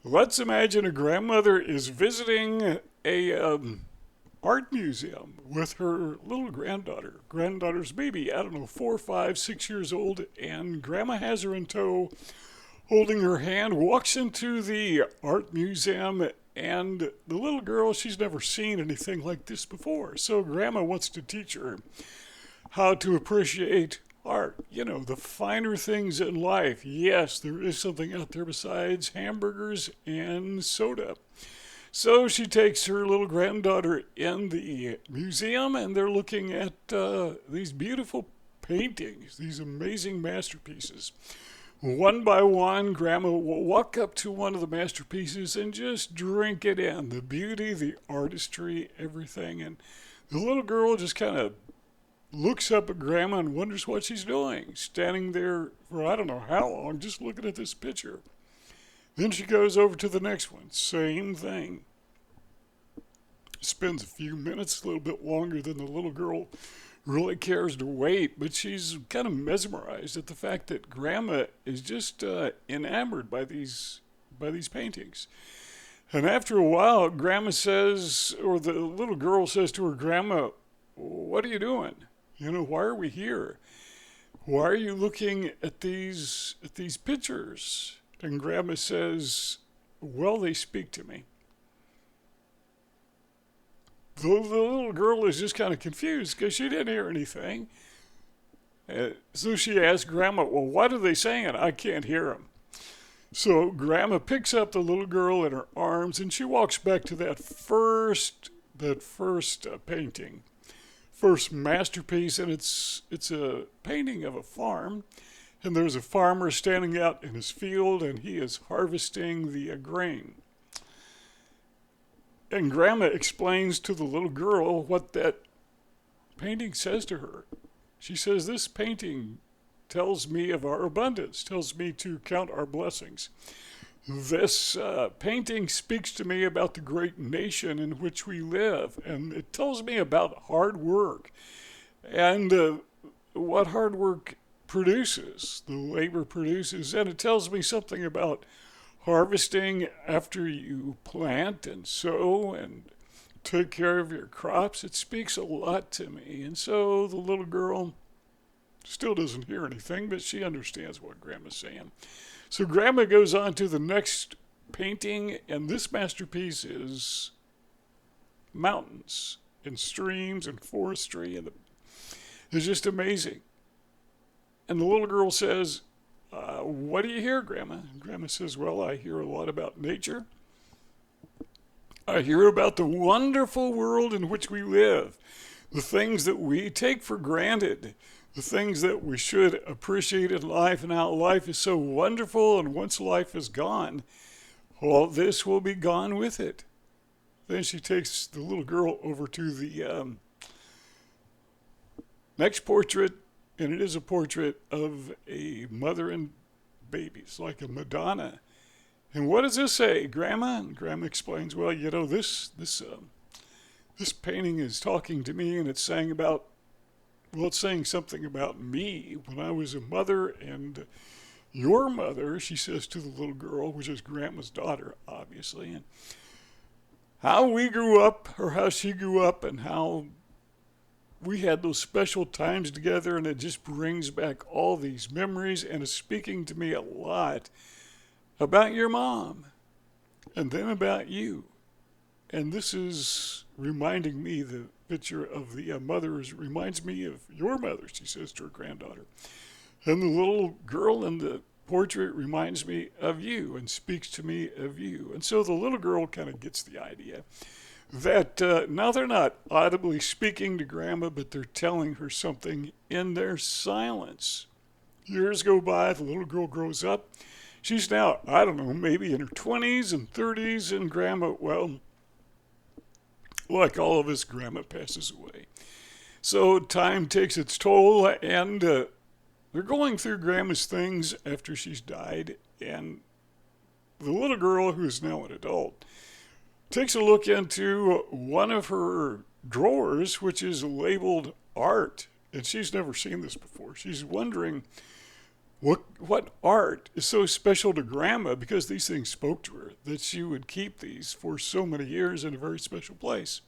Let's imagine a grandmother is visiting a art museum with her little granddaughter's baby, I don't know, 4, 5, 6 years old, and grandma has her in tow, holding her hand, walks into the art museum, and the little girl, she's never seen anything like this before. So grandma wants to teach her how to appreciate art, the finer things in life. Yes, there is something out there besides hamburgers and soda. So she takes her little granddaughter in the museum, and they're looking at these beautiful paintings, these amazing masterpieces. One by one, Grandma will walk up to one of the masterpieces and just drink it in. The beauty, the artistry, everything. And the little girl just kind of looks up at Grandma and wonders what she's doing, standing there for I don't know how long, just looking at this picture. Then she goes over to the next one, same thing. Spends a few minutes, a little bit longer than the little girl really cares to wait, but she's kind of mesmerized at the fact that Grandma is just enamored by these paintings. And after a while, Grandma says, or the little girl says to her, Grandma, what are you doing? Why are we here? Why are you looking at these pictures? And Grandma says, well, they speak to me. The little girl is just kind of confused because she didn't hear anything. So she asked Grandma, well, what are they saying? I can't hear them. So Grandma picks up the little girl in her arms and she walks back to that first painting, first masterpiece, and it's a painting of a farm. And there's a farmer standing out in his field and he is harvesting the grain. And Grandma explains to the little girl what that painting says to her. She says, this painting tells me of our abundance, tells me to count our blessings. This painting speaks to me about the great nation in which we live, and it tells me about hard work and what hard work produces, the labor produces, and it tells me something about harvesting after you plant and sow and take care of your crops. It speaks a lot to me. And so the little girl still doesn't hear anything, but she understands what Grandma's saying. So Grandma goes on to the next painting, and this masterpiece is mountains and streams and forestry, and it's just amazing. And the little girl says, what do you hear, Grandma? And Grandma says, well, I hear a lot about nature. I hear about the wonderful world in which we live, the things that we take for granted, the things that we should appreciate in life, and how life is so wonderful, and once life is gone, all this will be gone with it. Then she takes the little girl over to the next portrait, and it is a portrait of a mother and baby. It's like a Madonna. And what does this say, Grandma? And Grandma explains, well, this painting is talking to me, and it's saying it's saying something about me when I was a mother, and your mother, she says to the little girl, which is Grandma's daughter, obviously, and how we grew up, or how she grew up, and how we had those special times together, and it just brings back all these memories, and is speaking to me a lot about your mom, and then about you. And this is reminding me, the picture of the mothers reminds me of your mother, she says to her granddaughter. And the little girl in the portrait reminds me of you and speaks to me of you. And so the little girl kind of gets the idea that now they're not audibly speaking to Grandma, but they're telling her something in their silence. Years go by, the little girl grows up. She's now, I don't know, maybe in her 20s and 30s, and Grandma, well, like all of us, Grandma passes away. So time takes its toll, and they're going through Grandma's things after she's died, and the little girl, who is now an adult, takes a look into one of her drawers, which is labeled art, and she's never seen this before. She's wondering What art is so special to Grandma because these things spoke to her that she would keep these for so many years in a very special place?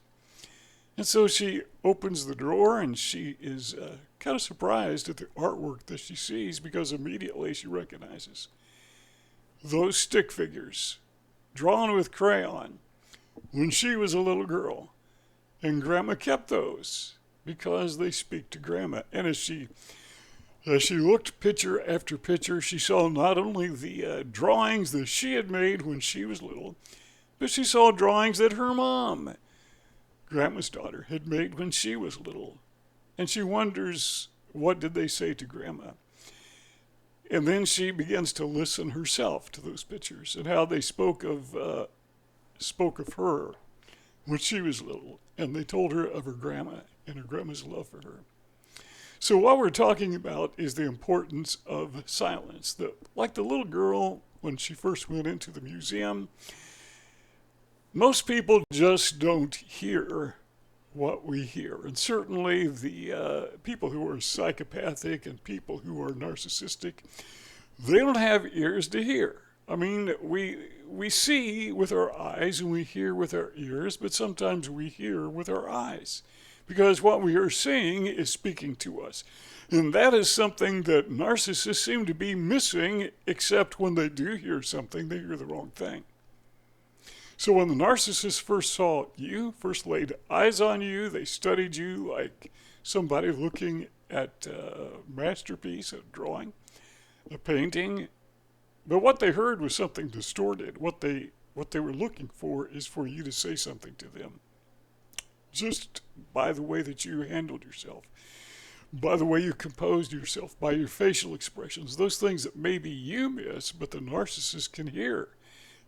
And so she opens the drawer and she is kind of surprised at the artwork that she sees because immediately she recognizes those stick figures drawn with crayon when she was a little girl. And Grandma kept those because they speak to Grandma. And as she looked picture after picture, she saw not only the drawings that she had made when she was little, but she saw drawings that her mom, Grandma's daughter, had made when she was little. And she wonders, what did they say to Grandma? And then she begins to listen herself to those pictures and how they spoke of her when she was little. And they told her of her grandma and her grandma's love for her. So what we're talking about is the importance of silence. Like the little girl when she first went into the museum, most people just don't hear what we hear. And certainly the people who are psychopathic and people who are narcissistic, they don't have ears to hear. I mean, we see with our eyes and we hear with our ears, but sometimes we hear with our eyes because what we are seeing is speaking to us. And that is something that narcissists seem to be missing, except when they do hear something, they hear the wrong thing. So when the narcissist first saw you, first laid eyes on you, they studied you like somebody looking at a masterpiece, a drawing, a painting. But what they heard was something distorted. What they were looking for is for you to say something to them. Just by the way that you handled yourself, by the way you composed yourself, by your facial expressions, those things that maybe you miss, but the narcissist can hear.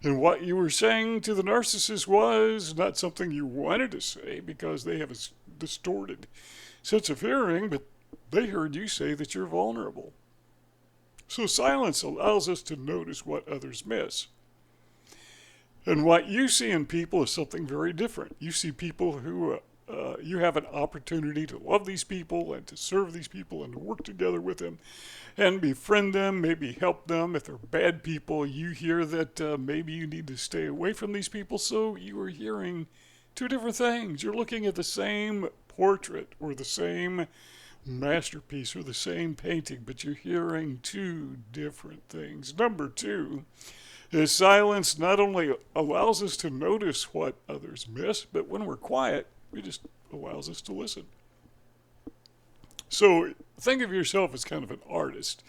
And what you were saying to the narcissist was not something you wanted to say because they have a distorted sense of hearing, but they heard you say that you're vulnerable. So silence allows us to notice what others miss. And what you see in people is something very different. You see people who you have an opportunity to love these people and to serve these people and to work together with them and befriend them, maybe help them. If they're bad people, you hear that maybe you need to stay away from these people. So you are hearing two different things. You're looking at the same portrait or the same masterpiece or the same painting, but you're hearing two different things. Number two is silence not only allows us to notice what others miss, but when we're quiet, it just allows us to listen. So think of yourself as kind of an artist.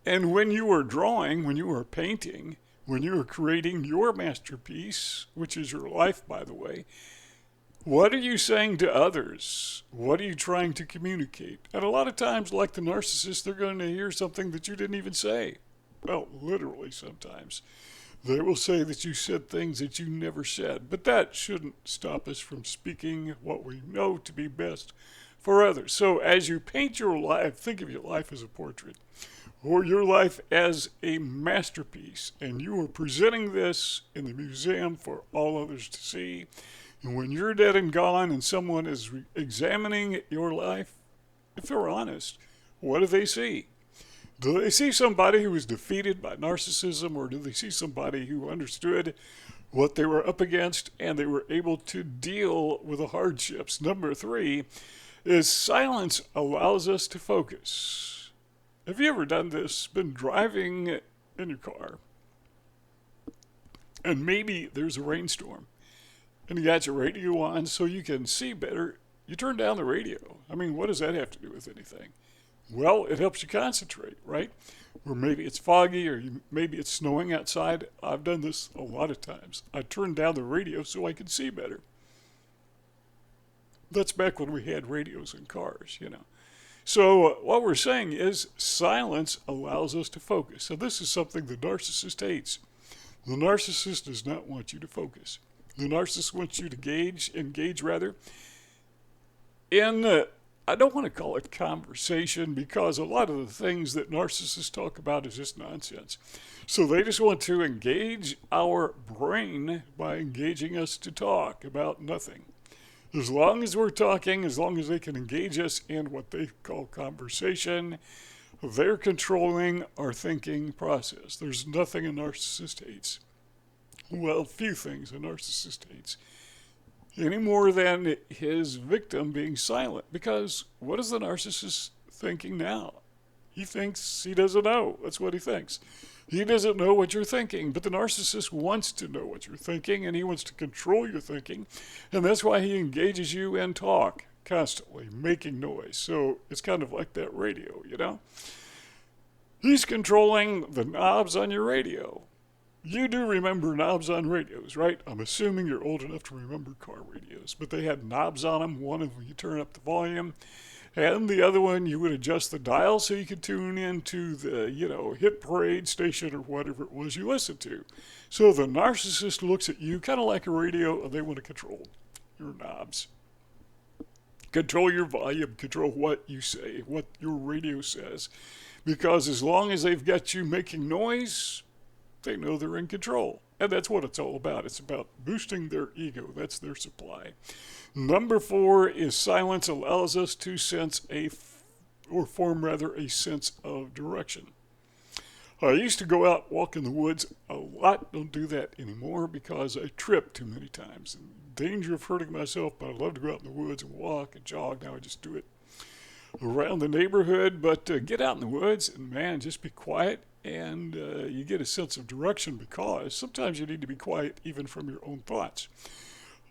And when you are drawing, when you are painting, when you are creating your masterpiece, which is your life, by the way, what are you saying to others? What are you trying to communicate? And a lot of times, like the narcissist, they're going to hear something that you didn't even say. Well, literally sometimes. They will say that you said things that you never said. But that shouldn't stop us from speaking what we know to be best for others. So as you paint your life, think of your life as a portrait or your life as a masterpiece. And you are presenting this in the museum for all others to see. And when you're dead and gone and someone is examining your life, if they're honest, what do they see? Do they see somebody who was defeated by narcissism, or do they see somebody who understood what they were up against and they were able to deal with the hardships? Number three is silence allows us to focus. Have you ever done this? Been driving in your car and maybe there's a rainstorm and you got your radio on so you can see better. You turn down the radio. I mean, what does that have to do with anything? Well, it helps you concentrate, right? Or maybe it's foggy or maybe it's snowing outside. I've done this a lot of times. I turned down the radio so I could see better. That's back when we had radios in cars, you know. So what we're saying is silence allows us to focus. So this is something the narcissist hates. The narcissist does not want you to focus. The narcissist wants you to engage in I don't want to call it conversation because a lot of the things that narcissists talk about is just nonsense. So they just want to engage our brain by engaging us to talk about nothing. As long as we're talking, as long as they can engage us in what they call conversation, They're controlling our thinking process. There's nothing a narcissist hates. Well, few things a narcissist hates. Any more than his victim being silent. Because what is the narcissist thinking now? He thinks he doesn't know. That's what he thinks. He doesn't know what you're thinking, but the narcissist wants to know what you're thinking, and he wants to control your thinking, and that's why he engages you in talk constantly, making noise. So it's kind of like that radio, you know? He's controlling the knobs on your radio. You do remember knobs on radios, right? I'm assuming you're old enough to remember car radios, but they had knobs on them. One of them you turn up the volume, and the other one you would adjust the dial so you could tune into the, hit parade station or whatever it was you listened to. So the narcissist looks at you kind of like a radio, and they want to control your knobs. Control your volume, control what you say, what your radio says. Because as long as they've got you making noise, they know they're in control. And that's what it's all about. It's about boosting their ego. That's their supply. Number 4 is silence allows us to form a sense of direction. I used to go out walk in the woods a lot. Don't do that anymore because I trip too many times. In danger of hurting myself, but I love to go out in the woods and walk and jog. Now I just do it around the neighborhood. But get out in the woods and, man, just be quiet. And you get a sense of direction because sometimes you need to be quiet even from your own thoughts.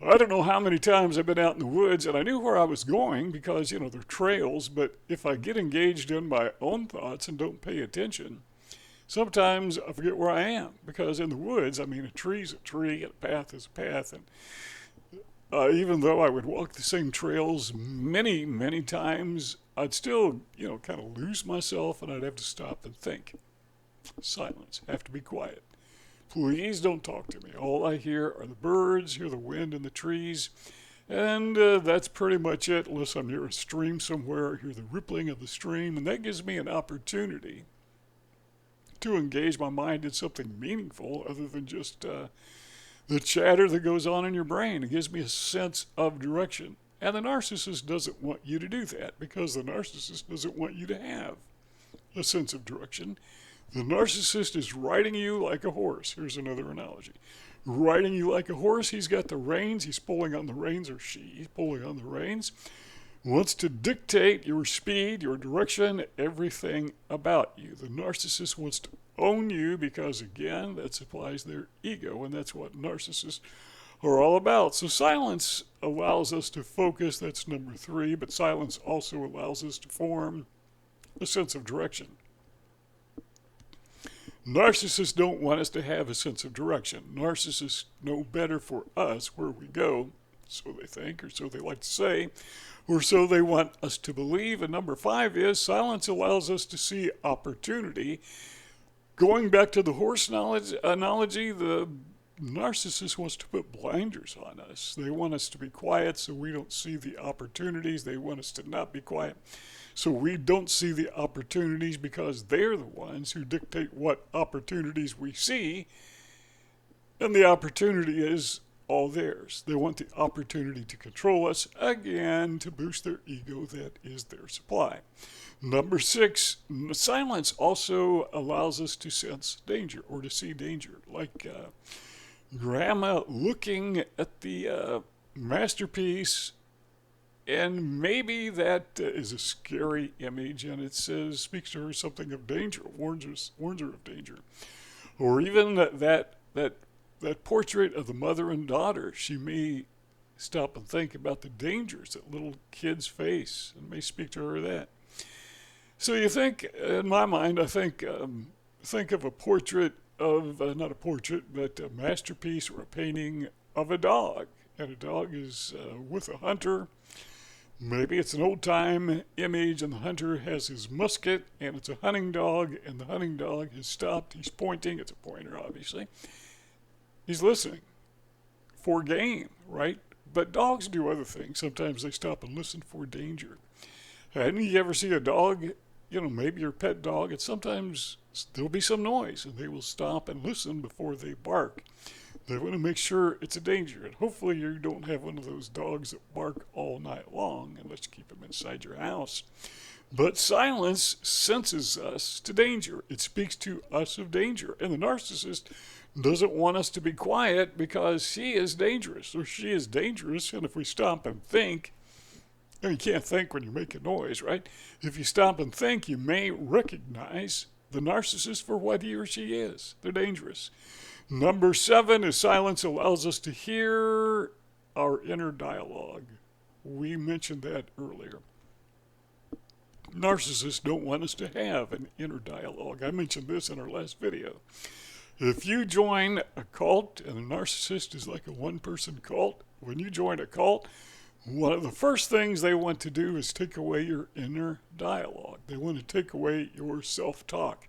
I don't know how many times I've been out in the woods and I knew where I was going because, they're trails, but if I get engaged in my own thoughts and don't pay attention, sometimes I forget where I am because in the woods, a tree's a tree and a path is a path. And even though I would walk the same trails many, many times, I'd still, kind of lose myself and I'd have to stop and think. Silence. Have to be quiet. Please don't talk to me. All I hear are the birds, hear the wind in the trees, and that's pretty much it, unless I'm near a stream somewhere, hear the rippling of the stream, and that gives me an opportunity to engage my mind in something meaningful other than just the chatter that goes on in your brain. It gives me a sense of direction. And the narcissist doesn't want you to do that because the narcissist doesn't want you to have a sense of direction. The narcissist is riding you like a horse. Here's another analogy. Riding you like a horse, he's got the reins, he's pulling on the reins, or she's pulling on the reins, wants to dictate your speed, your direction, everything about you. The narcissist wants to own you because, again, that supplies their ego, and that's what narcissists are all about. So silence allows us to focus, that's number 3, but silence also allows us to form a sense of direction. Narcissists don't want us to have a sense of direction. Narcissists know better for us where we go, so they think, or so they like to say, or so they want us to believe. And number 5 is silence allows us to see opportunity. Going back to the horse analogy, the narcissist wants to put blinders on us. They want us to be quiet so we don't see the opportunities. They want us to not be quiet so we don't see the opportunities because they're the ones who dictate what opportunities we see, and the opportunity is all theirs. They want the opportunity to control us, again, to boost their ego. That is their supply. Number 6, silence also allows us to sense danger or to see danger. Like Grandma looking at the masterpiece, and maybe that is a scary image, and it speaks to her something of danger, warns her of danger. Or even that portrait of the mother and daughter, she may stop and think about the dangers that little kids face, and may speak to her that. So you think, in my mind, I think of a portrait of, not a portrait, but a masterpiece or a painting of a dog. And a dog is with a hunter. Maybe it's an old-time image, and the hunter has his musket, and it's a hunting dog, and the hunting dog has stopped. He's pointing. It's a pointer, obviously. He's listening for game, right? But dogs do other things. Sometimes they stop and listen for danger. And you ever see a dog, maybe your pet dog, and sometimes there'll be some noise, and they will stop and listen before they bark. They want to make sure it's a danger. And hopefully you don't have one of those dogs that bark all night long unless you keep them inside your house. But silence senses us to danger. It speaks to us of danger. And the narcissist doesn't want us to be quiet because he is dangerous or she is dangerous. And if we stop and think, and you can't think when you're making noise, right? If you stop and think, you may recognize the narcissist for what he or she is. They're dangerous. Number 7 is silence allows us to hear our inner dialogue. We mentioned that earlier. Narcissists don't want us to have an inner dialogue. I mentioned this in our last video. If you join a cult, and a narcissist is like a one-person cult, when you join a cult, one of the first things they want to do is take away your inner dialogue. They want to take away your self-talk.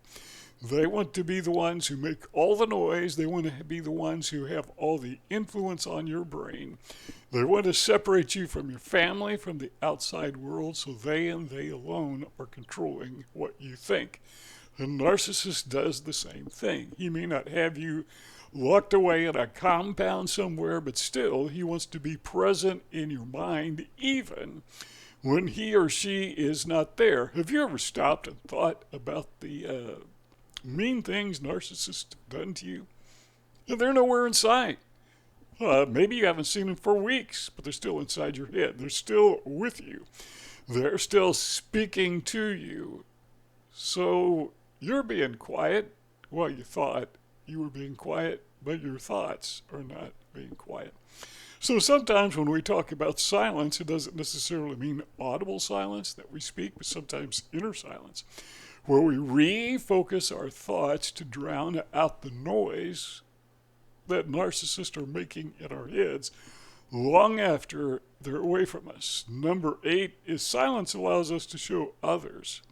They want to be the ones who make all the noise. They want to be the ones who have all the influence on your brain. They want to separate you from your family, from the outside world, so they and they alone are controlling what you think. A narcissist does the same thing. He may not have you locked away in a compound somewhere, but still he wants to be present in your mind even when he or she is not there. Have you ever stopped and thought about the mean things narcissists have done to you? They're nowhere in sight. Maybe you haven't seen them for weeks, but they're still inside your head. They're still with you. They're still speaking to you. So you're being quiet. Well, you thought you were being quiet, but your thoughts are not being quiet. So sometimes when we talk about silence, it doesn't necessarily mean audible silence that we speak, but sometimes inner silence, where we refocus our thoughts to drown out the noise that narcissists are making in our heads long after they're away from us. Number 8 is silence allows us to show others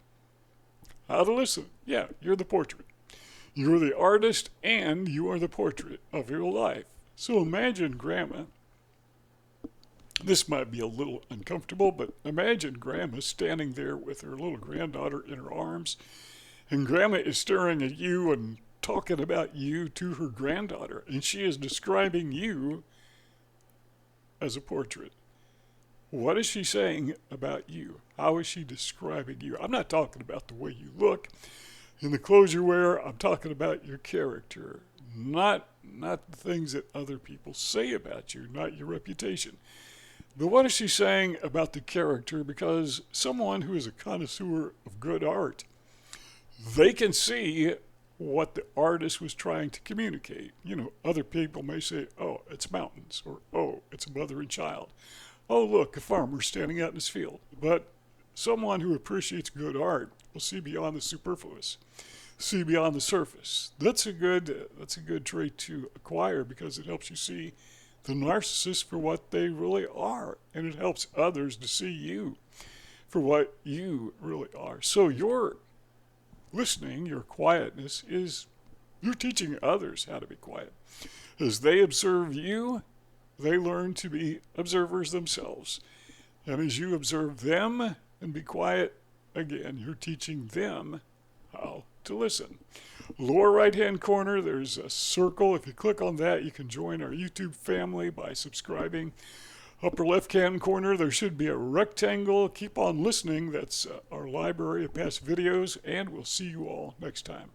how to listen. Yeah, you're the portrait. You're the artist and you are the portrait of your life. So imagine Grandma. This might be a little uncomfortable, but imagine Grandma standing there with her little granddaughter in her arms, and Grandma is staring at you and talking about you to her granddaughter, and she is describing you as a portrait. What is she saying about you? How is she describing you? I'm not talking about the way you look and the clothes you wear. I'm talking about your character, not the things that other people say about you, not your reputation. But what is she saying about the character? Because someone who is a connoisseur of good art, they can see what the artist was trying to communicate. You know, other people may say, oh, it's mountains, or oh, it's a mother and child. Oh, look, a farmer standing out in his field. But someone who appreciates good art will see beyond the superfluous, see beyond the surface. That's a good trait to acquire because it helps you see the narcissist for what they really are, and it helps others to see you for what you really are. So your listening, your quietness, is you're teaching others how to be quiet. As they observe you, they learn to be observers themselves. And as you observe them and be quiet, again, you're teaching them how to listen. Lower right-hand corner, there's a circle. If you click on that, you can join our YouTube family by subscribing. Upper left-hand corner, there should be a rectangle. Keep on listening. That's our library of past videos, and we'll see you all next time.